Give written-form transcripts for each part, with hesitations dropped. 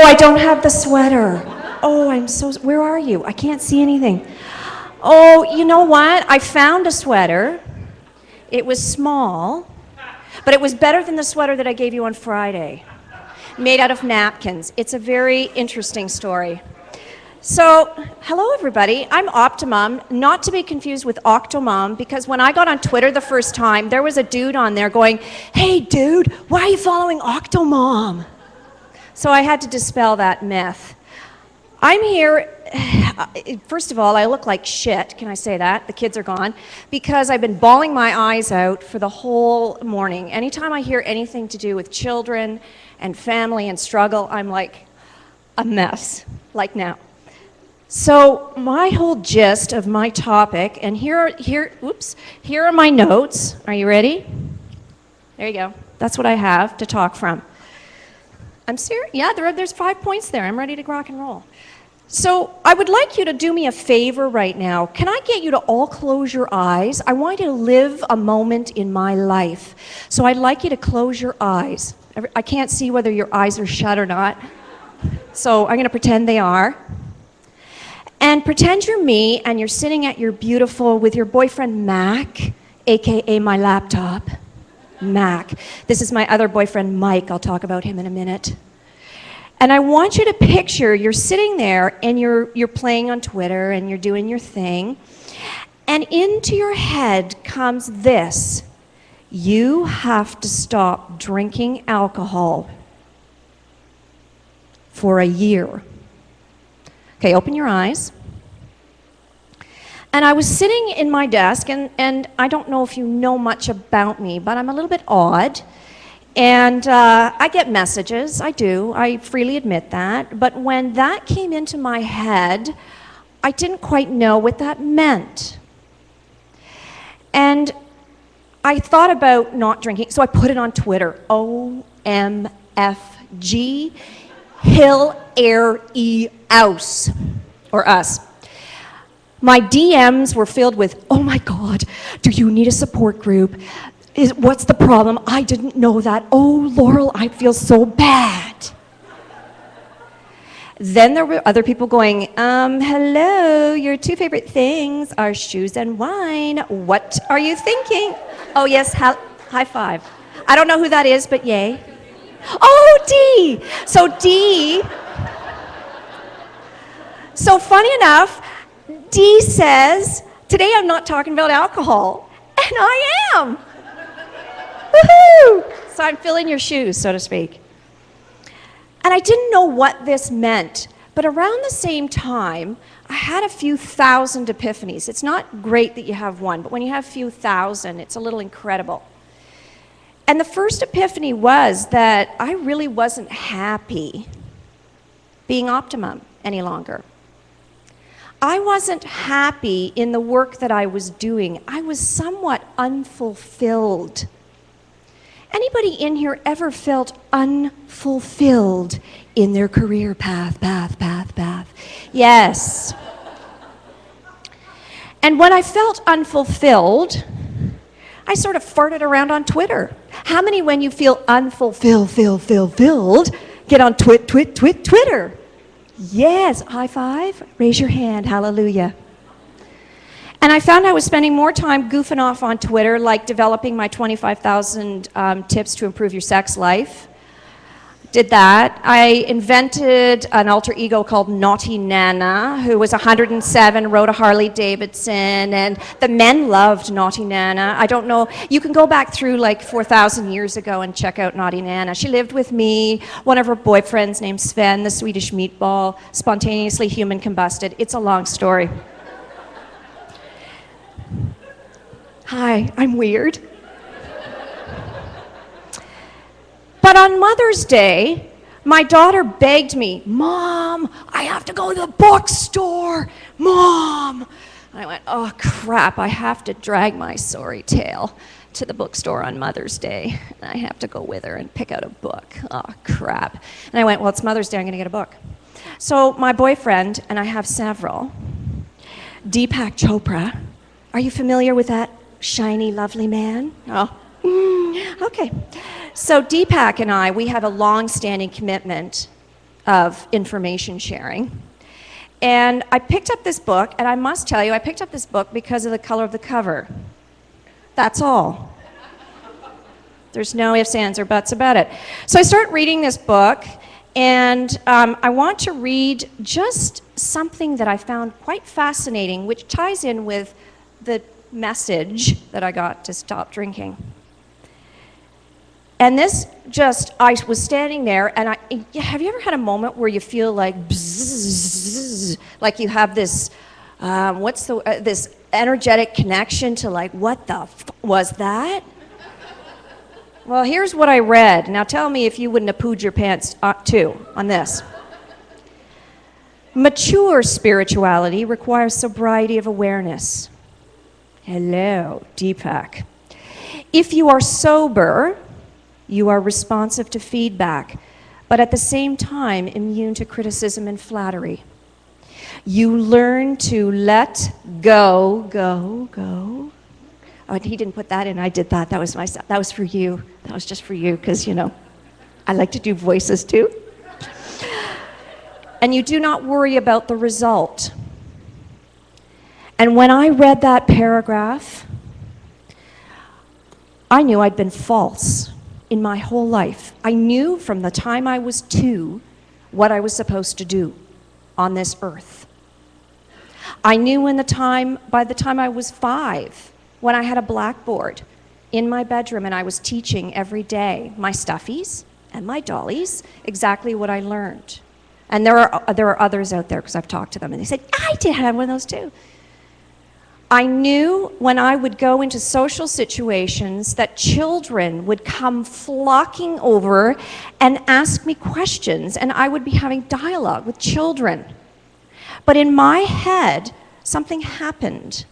Oh, I don't have the sweater. Oh, where are you? I can't see anything. Oh, you know what? I found a sweater. It was small, but it was better than the sweater that I gave you on Friday. Made out of napkins. It's a very interesting story. So, hello everybody. I'm Optimum, not to be confused with Octomom, because when I got on Twitter the first time, there was a dude on there going, "Hey dude, why are you following Octomom?" So I had to dispel that myth. I'm here, first of all, I look like shit, can I say that? The kids are gone, because I've been bawling my eyes out for the whole morning. Anytime I hear anything to do with children and family and struggle, I'm like a mess, like now. So my whole gist of my topic, and here are my notes. Are you ready? There you go. That's what I have to talk from. I'm serious. Yeah, there's 5 points there. I'm ready to rock and roll. So I would like you to do me a favor right now. Can I get you to all close your eyes? I want you to live a moment in my life. So I'd like you to close your eyes. I can't see whether your eyes are shut or not. So I'm going to pretend they are. And pretend you're me and you're sitting at your with your boyfriend Mac, aka my laptop. Mac. This is my other boyfriend Mike. I'll talk about him in a minute. And I want you to picture you're sitting there and you're playing on Twitter and you're doing your thing. And into your head comes this: you have to stop drinking alcohol for a year. Okay, open your eyes. And I was sitting in my desk, and I don't know if you know much about me, but I'm a little bit odd. And I get messages, I do, I freely admit that. But when that came into my head, I didn't quite know what that meant. And I thought about not drinking, so I put it on Twitter. OMFG, Hill Air E Ouse, or us. My DMs were filled with, "Oh my God, do you need a support group? What's the problem? I didn't know that. Oh, Laurel, I feel so bad." Then there were other people going, "Hello, your two favorite things are shoes and wine. What are you thinking?" Oh yes, high five. I don't know who that is, but yay. Oh, D. So funny enough, D says, "Today I'm not talking about alcohol." And I am. Woohoo! So I'm filling your shoes, so to speak. And I didn't know what this meant, but around the same time, I had a few thousand epiphanies. It's not great that you have one, but when you have a few thousand, it's a little incredible. And the first epiphany was that I really wasn't happy being Optimum any longer. I wasn't happy in the work that I was doing. I was somewhat unfulfilled. Anybody in here ever felt unfulfilled in their career path? Yes. And when I felt unfulfilled, I sort of farted around on Twitter. How many, when you feel unfulfilled, get on Twitter? Yes, high five, raise your hand, hallelujah. And I found I was spending more time goofing off on Twitter, like developing my 25,000 tips to improve your sex life. Did that. I invented an alter ego called Naughty Nana, who was 107, rode a Harley Davidson, and the men loved Naughty Nana. I don't know, you can go back through like 4,000 years ago and check out Naughty Nana. She lived with me, one of her boyfriends named Sven, the Swedish meatball, spontaneously human combusted. It's a long story. Hi, I'm weird. But on Mother's Day, my daughter begged me, "Mom, I have to go to the bookstore, Mom." And I went, "Oh crap, I have to drag my sorry tail to the bookstore on Mother's Day. And I have to go with her and pick out a book. Oh crap." And I went, "Well, it's Mother's Day, I'm gonna get a book." So my boyfriend, and I have several, Deepak Chopra. Are you familiar with that shiny, lovely man? Oh, okay. So Deepak and I, we have a long-standing commitment of information sharing. And I picked up this book, and I must tell you, I picked up this book because of the color of the cover. That's all. There's no ifs, ands, or buts about it. So I start reading this book, and I want to read just something that I found quite fascinating, which ties in with the message that I got to stop drinking. And this just, I was standing there, and have you ever had a moment where you feel like bzzz, like you have this, this energetic connection to like, what the was that? Well, here's what I read. Now tell me if you wouldn't have pooed your pants too on this. Mature spirituality requires sobriety of awareness. Hello, Deepak. If you are sober, you are responsive to feedback, but at the same time immune to criticism and flattery. You learn to let go. Oh, he didn't put that in, I did that. That was myself. That was for you. That was just for you, because, you know, I like to do voices too. And you do not worry about the result. And when I read that paragraph, I knew I'd been false in my whole life. I knew from the time I was 2 what I was supposed to do on this earth. I knew by the time I was 5, when I had a blackboard in my bedroom and I was teaching every day my stuffies and my dollies exactly what I learned. And there are others out there, because I've talked to them, and they said, I did have one of those too. I knew when I would go into social situations that children would come flocking over and ask me questions, and I would be having dialogue with children. But in my head, something happened.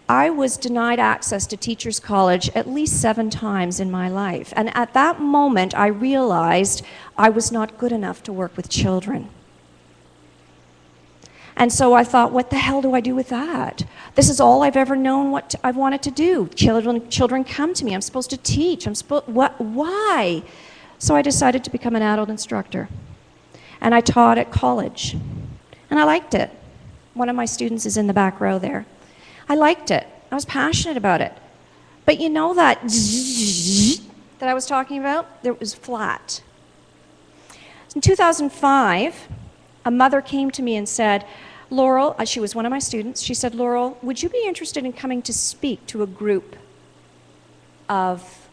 I was denied access to Teachers College at least 7 times in my life. And at that moment, I realized I was not good enough to work with children. And so I thought, what the hell do I do with that? This is all I've ever known what I've wanted to do. Children come to me. I'm supposed to teach. Why? So I decided to become an adult instructor. And I taught at college. And I liked it. One of my students is in the back row there. I liked it. I was passionate about it. But you know that that I was talking about? It was flat. In 2005, a mother came to me and said, Laurel, she was one of my students, she said, Laurel, would you be interested in coming to speak to a group of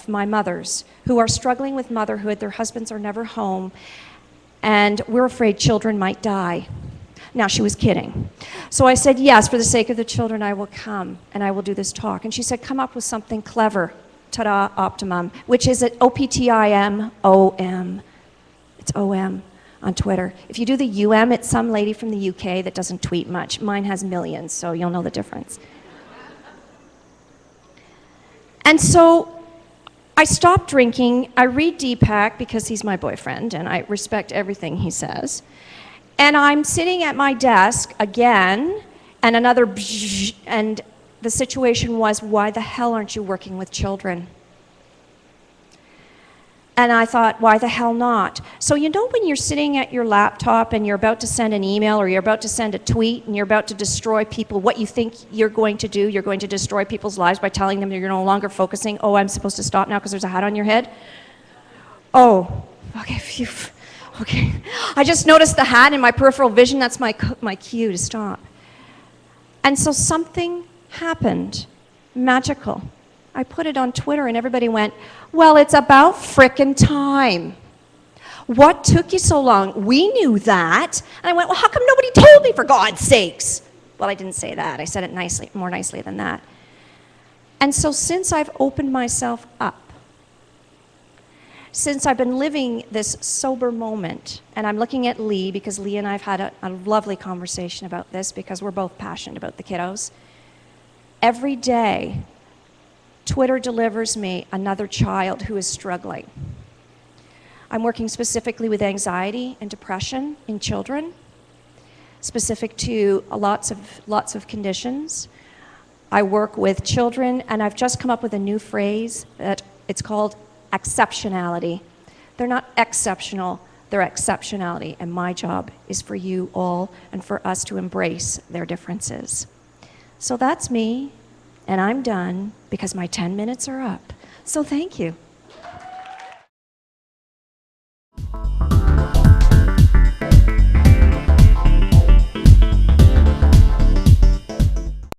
my mothers who are struggling with motherhood, their husbands are never home, and we're afraid children might die. Now, she was kidding. So I said, yes, for the sake of the children, I will come, and I will do this talk. And she said, come up with something clever, ta-da, optimum, which is at OPTIMOM. It's OM on Twitter. If you do the UM, it's some lady from the UK that doesn't tweet much. Mine has millions, so you'll know the difference. And so I stopped drinking. I read Deepak because he's my boyfriend, and I respect everything he says. And I'm sitting at my desk again, and another bzzz, and the situation was, why the hell aren't you working with children? And I thought, why the hell not? So you know when you're sitting at your laptop and you're about to send an email or you're about to send a tweet and you're about to destroy people, what you think you're going to do, you're going to destroy people's lives by telling them you're no longer focusing, oh, I'm supposed to stop now because there's a hat on your head? Oh, okay, phew. Okay, I just noticed the hat in my peripheral vision. That's my cue to stop. And so something happened, magical. I put it on Twitter and everybody went, well, it's about frickin' time. What took you so long? We knew that. And I went, well, how come nobody told me, for God's sakes? Well, I didn't say that. I said it nicely, more nicely than that. And so since I've opened myself up, since I've been living this sober moment, and I'm looking at Lee, because Lee and I have had a lovely conversation about this, because we're both passionate about the kiddos. Every day, Twitter delivers me another child who is struggling. I'm working specifically with anxiety and depression in children, specific to lots of conditions. I work with children, and I've just come up with a new phrase that it's called exceptionality. They're not exceptional, their exceptionality, and my job is for you all and for us to embrace their differences. So that's me, and I'm done because my 10 minutes are up. So thank you.